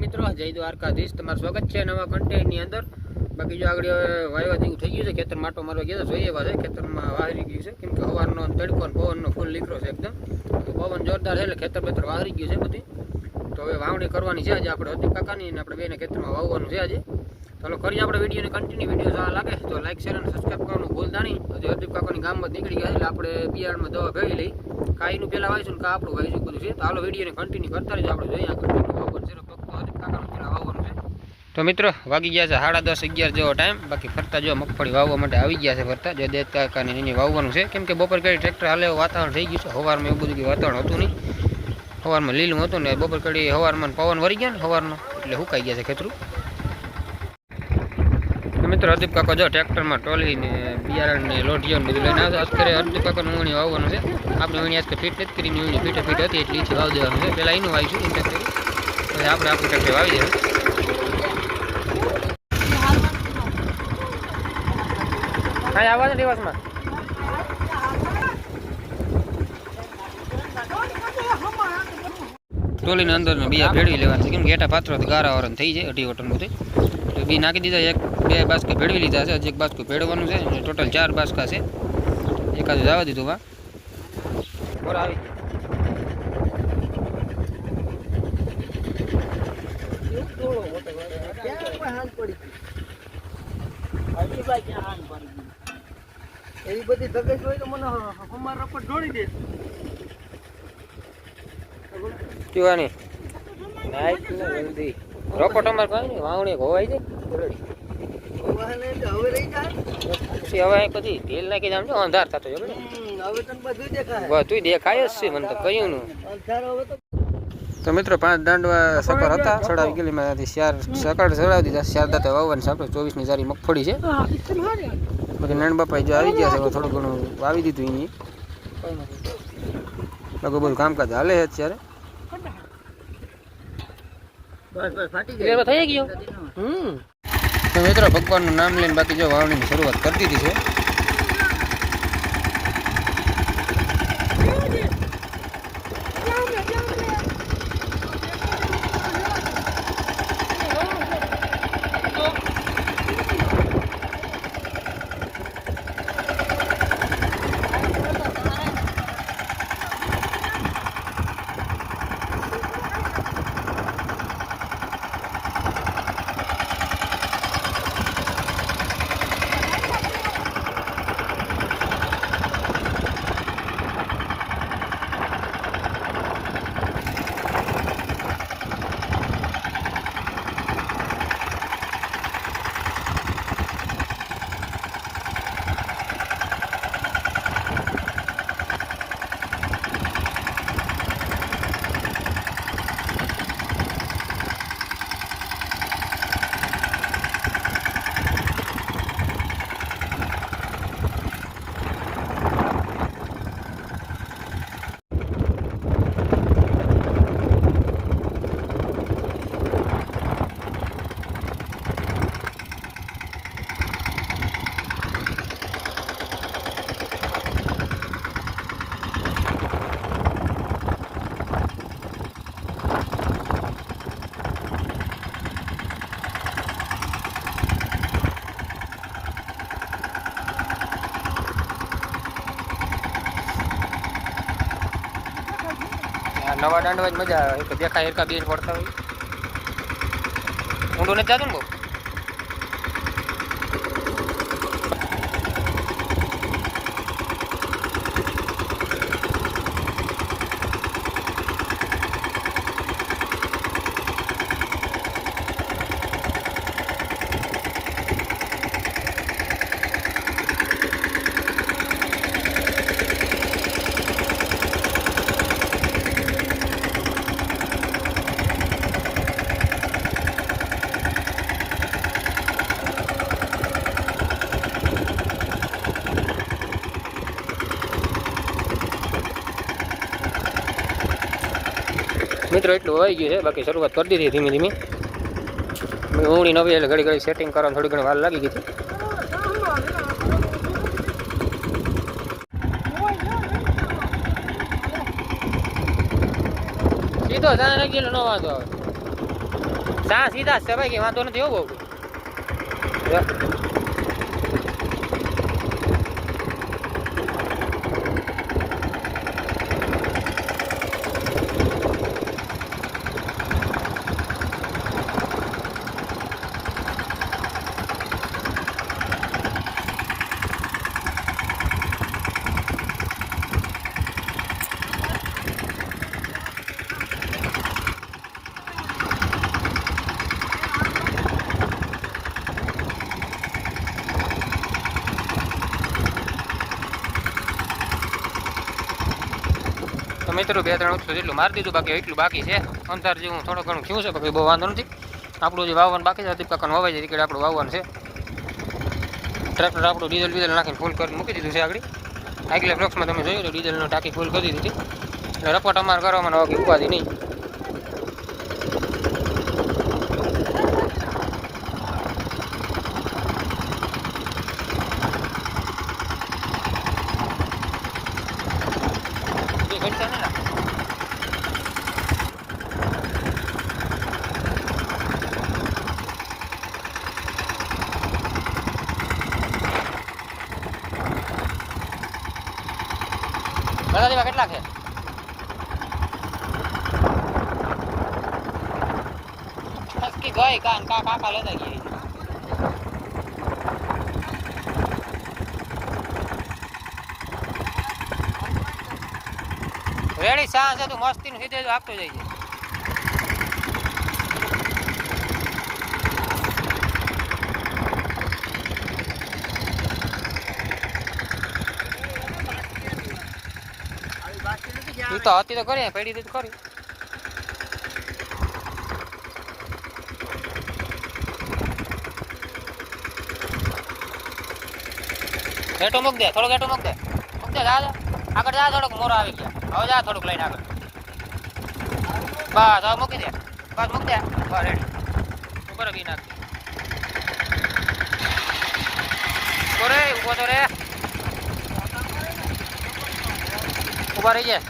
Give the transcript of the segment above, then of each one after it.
મિત્રો, જય દ્વારકાધીશ. તમારું સ્વાગત છે નવા કન્ટેન્ટની અંદર. બાકી જો આગળ વાયવા જેવું થઈ ગયું છે, ખેતર માટો મારવા ગયા જોઈએ એવા છે. ખેતરમાં વાહરી ગયું છે, કેમ કે સવારનો તડકો પવનનો ફૂલ નીકળો છે એકદમ. પવન જોરદાર છે એટલે ખેતર બેતર વાહરી ગયું છે બધી. તો હવે વાવણી કરવાની છે આજે આપણે હરદીપ કાકાની, અને આપણે બેને ખેતરમાં વાવવાનું છે આજે. ચાલો કરીએ આપણે વિડીયોને કન્ટિન્યુ. વિડીયો સારા લાગે તો લાઈક શેર અને સબસ્ક્રાઈબ કરવાનું ભૂલતા નહીં. હજી હરદીપ કાકાની ગામમાં નીકળી ગયા એટલે આપણે બિયારણમાં દવા ભેવી લઈ. કાંઈનું પહેલાં વાવીશું ને કાં આપણું વાવીશું બધું છે. તો હાલો વિડીયોને કન્ટિન્યુ કરતા રહીશું. આપણે જોઈએ કન્ટિન્યુ વાવવાનું છે. હરદીપ કાકાનું પહેલાં વાવવાનું છે. તો મિત્રો વાગી ગયા છે 10:30-11 જેવો ટાઈમ. બાકી ફરતા જો મગફળી વાવવા માટે આવી ગયા છે. ફરતા જો દેત કાકાની એની વાવવાનું છે, કેમ કે બપોર કરી ટ્રેક્ટર હાલે એવું વાતાવરણ થઈ ગયું છે. સવારમાં એવું બધું કંઈ વાતાવરણ હતું નહીં. સવારમાં લીલું હતું ને બપોર કરી સવારમાં પવન વળી ગયા ને સવારનો એટલે સુકાઈ ગયા છે ખેતરું. મિત્રો હરદીપ કાકા જો ટ્રેક્ટરમાં ટોલીને બિયારણ ને લોઢીઓ બધું લઈને આવશે. અત્યારે હરદીપ કાકાનું ઊણી વાવવાનું છે. આપણે ઊણી આજ ફીટ નથી કરીને ઊણી ફીટે ફીટ હતી એટલે ઈથી વાવી દેવાનું છે. પહેલાં એનું વાવીશું ઇન્ટેક્ટ કરી, પછી આપણે આપણું ટ્રેક્ટર વાવી દેવાનું. હા આવા છે દિવસમાં ટોલીને અંદર બીજા ભેળવી લેવાના છે, કેમ કે એટા પાત્રો ગારા વાળા થઈ જાય 2.5 વટન બધું. તો બી નાખી દીધા. 1-2 બાસ્કા ભેળવી લીધા છે. હજી 1 બાસ્કું ભેળવવાનું છે. ટોટલ 4 બાસ્કા છે. એકાદું જવા દીધું વા આવી એવી બધી ધગશ હોય તો મને અમાર રપટ ઢોળી દે પીવાની નાઈટ ને જલ્દી રોપટ અમાર કાઈ નહીં. વાવણી હોવાઈ જાય વાહને હવે રહી જાય પછી હવે પછી તેલ નાખી જામ જો અંધાર થતો જો હવે તને બધું દેખાય. બધું દેખાય જ છે મને તો કયું નું. અંધાર હવે તો મિત્રો 5 દાંડવા સકર હતા, ચડાવી ગયેલીમાંથી 4 સકર ચડાવી દીધા. 4 દાંતે વાવવાની છે આપણે. 24 ની સારી મગફળી છે. પછી નાન બાપા જો આવી ગયા છે. થોડું ઘણું વાવી દીધું એની. લગભગ બધું કામકાજ હાલે છે અત્યારે. બસ ફાટી ગયો થઈ ગયો. તો મિત્રો ભગવાનનું નામ લઈને બાકી જો વાવણીની શરૂઆત કરી દીધી છે. નવા દાંડવા જ મજા આવે. તો દેખાય એરકા બેન પડતા હોય. ઊંડું નથી જતું ને બહુ. મિત્રો એટલું આવી ગયું છે. બાકી શરૂઆત કરી દીધી ધીમે ધીમે. ઊંડી નવી એટલે ઘડી ઘડી સેટિંગ કરવાનું થોડી ઘણી વાર લાગી ગઈ હતી. સીધો જાણે ગયેલો ન વાંધો આવે. સા સીધા છે ભાઈ, કે વાંધો નથી હો બહુ. તો મિત્રો 2-3 જેટલું મારી દીધું, બાકી એટલું બાકી છે. અંતર જેવું થોડું ઘણું થયું છે, બાકી બહુ વાંધો નથી. આપણું જે વાવવાનું બાકી છે, દીપ કાકાનું વાવાઈ જાય, આપણું વાવવાનું છે. ટ્રેક્ટર આપણું ડીઝલ નાખીને ફૂલ કરીને મૂકી દીધું છે. આગળ બ્લોક્સમાં તમે જોયું તો ડીઝલનો ટાંકી ફૂલ કરી દીધી હતી. એટલે રપટ અમારે કરવામાં બાકી ઉપાધિ નહીં. કેટલા છે? ગઈ કાકા લેતા ગઈ. રેડી સા છે તું મસ્તી નું સીધે આપતો જાય છે. તું તો હતી તો કરી પડી દીધું ખરી. ગેટો મૂક દે, થોડો ગેટો મૂક દે. જા આગળ જા, થોડોક મોરા આવી ગયા. હવે જા થોડુંક લઈને આગળ. બસ હવે મૂકી દે, બસ મૂક દે. બસ રેડી ઉપર બી નાખ. ઉભો તો રે, ઉભા રહી જાય.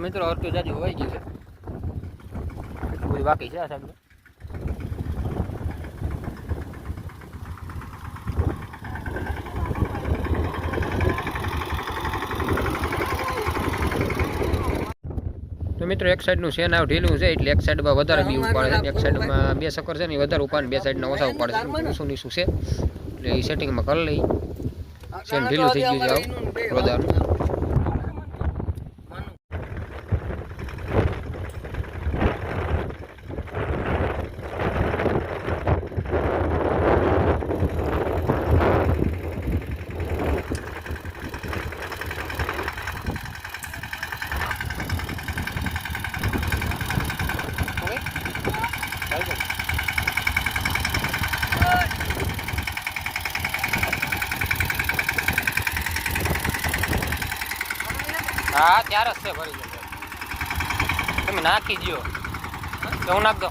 મિત્રો અડધું જાજુ હોઈ ગયું છે, એટલું બધું બાકી છે આ સાઈડ. તો મિત્રો એક સાઈડનું શેન આવ ઢીલું છે, એટલે એક સાઈડમાં વધારે બી ઉપાડે છે. એક સાઈડમાં 2 સકર છે ને વધારે ઉપાડે, 2 સાઈડના ઓછા ઉપાડે છે. ઊંચું નીચું છે એટલે એ સેટિંગમાં કરી લઈ. શેન ઢીલું થઈ ગયું છે આવું વધારે. હા ત્યારે જ છે ભરી જશે. તમે નાખી દો તો હું નાખ દો.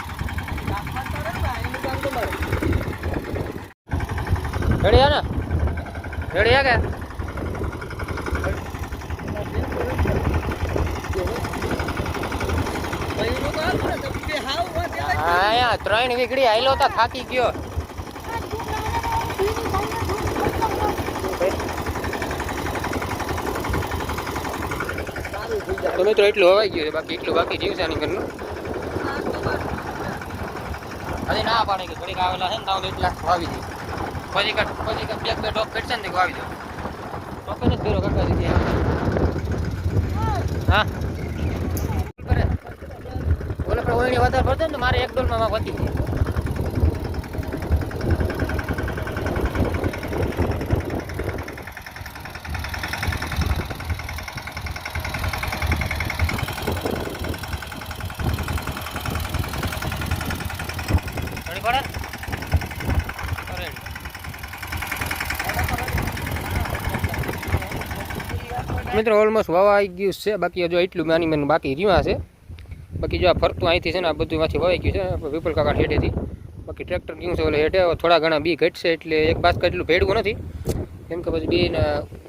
રેડી ને? રેડી કે હા 3 વીઘડી આયલો તો થાકી ગયો. તો મિત્રો એટલું હવાઈ ગયું છે, બાકી એટલું બાકી જીવ છે આની ઘરનું. હજી ના પાડે કે ઘડીક આવેલા છે ને તો એટલા વાવી દે. પછી બે ડોક પેટશે ને વાવી દો. ડોકે નથી ફેરો કાકા દીધી. હા બોલે પણ ઓયણી વધારે ભરતો ને તો મારે એક ડોલમાં વધી જાય. પડે ને મિત્રો ઓલમોસ્ટ વાવા આવી ગયું છે. બાકી જો એટલું નાની મને બાકી રહ્યું છે. બાકી જો આ ફરતું અહીંથી છે ને આ બધું માંથી વાવાઈ ગયું છે વિપુલ કાકા હેઠેથી. બાકી ટ્રેક્ટર ગયું છે ઓલે હેઠે થોડા ઘણા બી ઘટશે એટલે એક બાસ્કેટ એટલું ભેડવું નથી કેમ કે પછી બીને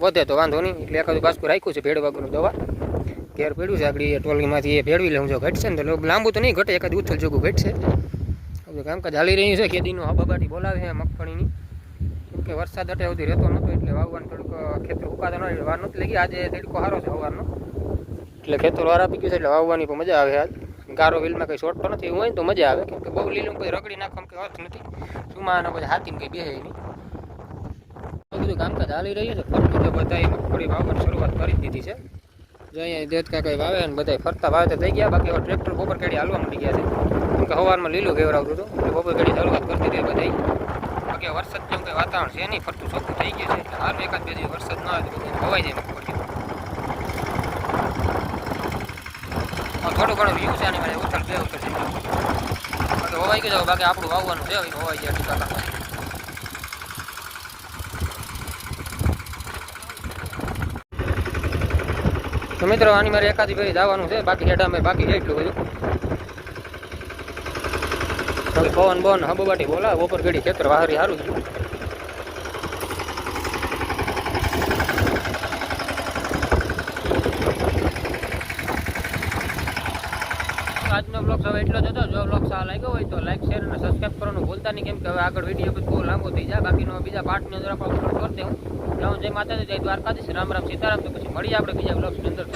વધે તો વાંધો નહીં એટલે એકાદું બાસ્કું રાખ્યું છે ભેડવાનું દવા ઘેર પડ્યું છે આગળ ટોલગીમાંથી એ ભેળવી લઉં જો ઘટશે ને તો લાંબુ તો નહીં ઘટે એકાદ ઉથલ જોગું ઘટશે. કામકાજ હાલી રહ્યું છે ખેતીનું હબાબાટી બોલાવે છે મગફળીની કેમ કે વરસાદ અટે સુધી રહેતો નહોતો એટલે વાવવાનું થોડુંક ખેતર ઉકાતા ન એટલે વાર નથી લાગી. આજે તડકો સારો છે સવારનો એટલે ખેતર વાર આપી ગયું છે એટલે વાવવાની પણ મજા આવે. આજ ગારો વિલમાં કંઈ શોર્ટ તો નથી એવું હોય ને તો મજા આવે કેમ કે બહુ લીલું કોઈ રગડી નાખવામાં કંઈ અર્થ નથી. સુમાના પછી હાથીને કંઈ બેસે નહીં. બધું કામકાજ હાલી રહ્યું છે ફરતું તો બધાએ મગફળી વાવવાની શરૂઆત કરી દીધી છે. જો અહીંયા દેત કાંઈ વાવે ને બધા ફરતા વાવે થઈ ગયા. બાકી હવે ટ્રેક્ટર બપોર કેડી હાલવા માંડી ગયા છે કેમ કે સવારમાં લીલું ઘેવરાવતું હતું એટલે બપોર કેડી શરૂઆત કરી દીધી બધા. બાકી વરસાદ જેમ કંઈ વાતાવરણ છે નહીં ફરતું ચોખ્ખું થઈ ગયું છે એટલે હાલ એકાદ બે દિવસ વરસાદ ન આવે તો ખવાઈ જાય મગફળી. થોડું ઘણું વ્યૂ છે આની મારે ઉથલ બે ઉથલ છે બાકી હોવાઈ ગયું બાકી આપણું વાવવાનું છે હોવાઈ જાય ટીકા. તો મિત્રો આની મારે એકાદી ફેરી જવાનું છે બાકી હેઠા મેં બાકી છે એટલું બધું. પવન બવન હબોબાટી બોલા બપોર ઘડી ખેતર વાહરી સારું ગયું. આજનો બ્લોગ હવે એટલો જ હતો. જો બ્લોગ સારો લાગ્યો હોય તો લાઈક શેર અને સબસ્ક્રાઈબ કરવાનું ભૂલતા નહીં કેમ કે હવે આગળ વિડીયો બહુ લાંબો થઈ જાય. બાકીનો બીજા પાર્ટની અંદર આપણે અપલોડ કરી દઉં. જય માતાજી જય દ્વારકાધીશ રામ રામ સીતારામ. તો પછી મળીએ આપણે બીજા બ્લોગ્સની અંદર.